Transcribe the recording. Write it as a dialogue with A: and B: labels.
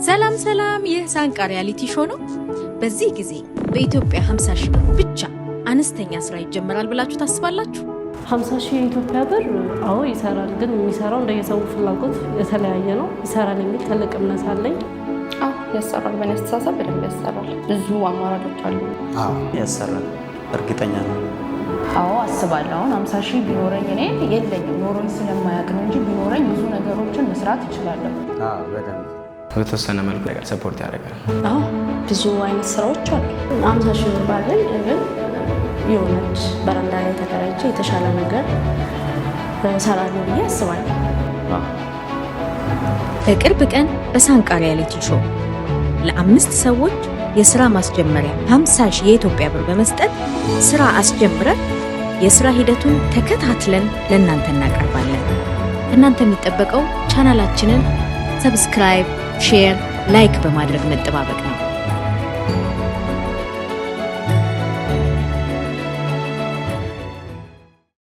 A: ሰላም ይህ ሳንቃ ሪያሊቲ ሾው ነው። በዚህ ጊዜ በኢትዮጵያ 50 ሺህ ብቻ አነስተኛ ስራ ይጀምራል ብላችሁ ታስባላችሁ?
B: 50 ሺህ የኢትዮጵያ ብር አዎ ይሰራል፣ ግን የሚሰራው እንደየሰው ፍላጎት የተለያየ ነው። ይሰራል የሚል ትልቅ እምነት አለኝ።
C: አዎ ያሰራል፣ በእኔ አስተሳሰብ በደንብ ያሰራል። ብዙ አማራጮች አሉ።
D: አዎ ያሰራል፣ እርግጠኛ ነኝ።
E: አዎ አስባለሁ። 50 ሺህ ቢኖረኝ እኔ የለኝም ኖሮኝ ስለማያውቅ ነው እንጂ ቢኖረኝ ብዙ ነገሮችን መስራት እችላለሁ።
D: አዎ በደንብ
F: በተወሰነ መልኩ ነገር ሰፖርት ያደርጋል።
B: አዎ ብዙ አይነት ስራዎች አሉ። 50 ሺህ ብር ባለኝ ግን የሆነች በረንዳ ላይ ተከራይቼ የተሻለ ነገር እሰራለሁ ብዬ አስባለሁ።
A: በቅርብ ቀን በሳንቃ ሪያሊቲ ሾው ለ5 ሰዎች የስራ ማስጀመሪያ 50 ሺህ የኢትዮጵያ ብር በመስጠት ስራ አስጀምረን የስራ ሂደቱን ተከታትለን ለእናንተ እናቀርባለን። እናንተ የሚጠበቀው ቻናላችንን ሰብስክራይብ፣ ሼር፣ ላይክ በማድረግ መጠባበቅ ነው።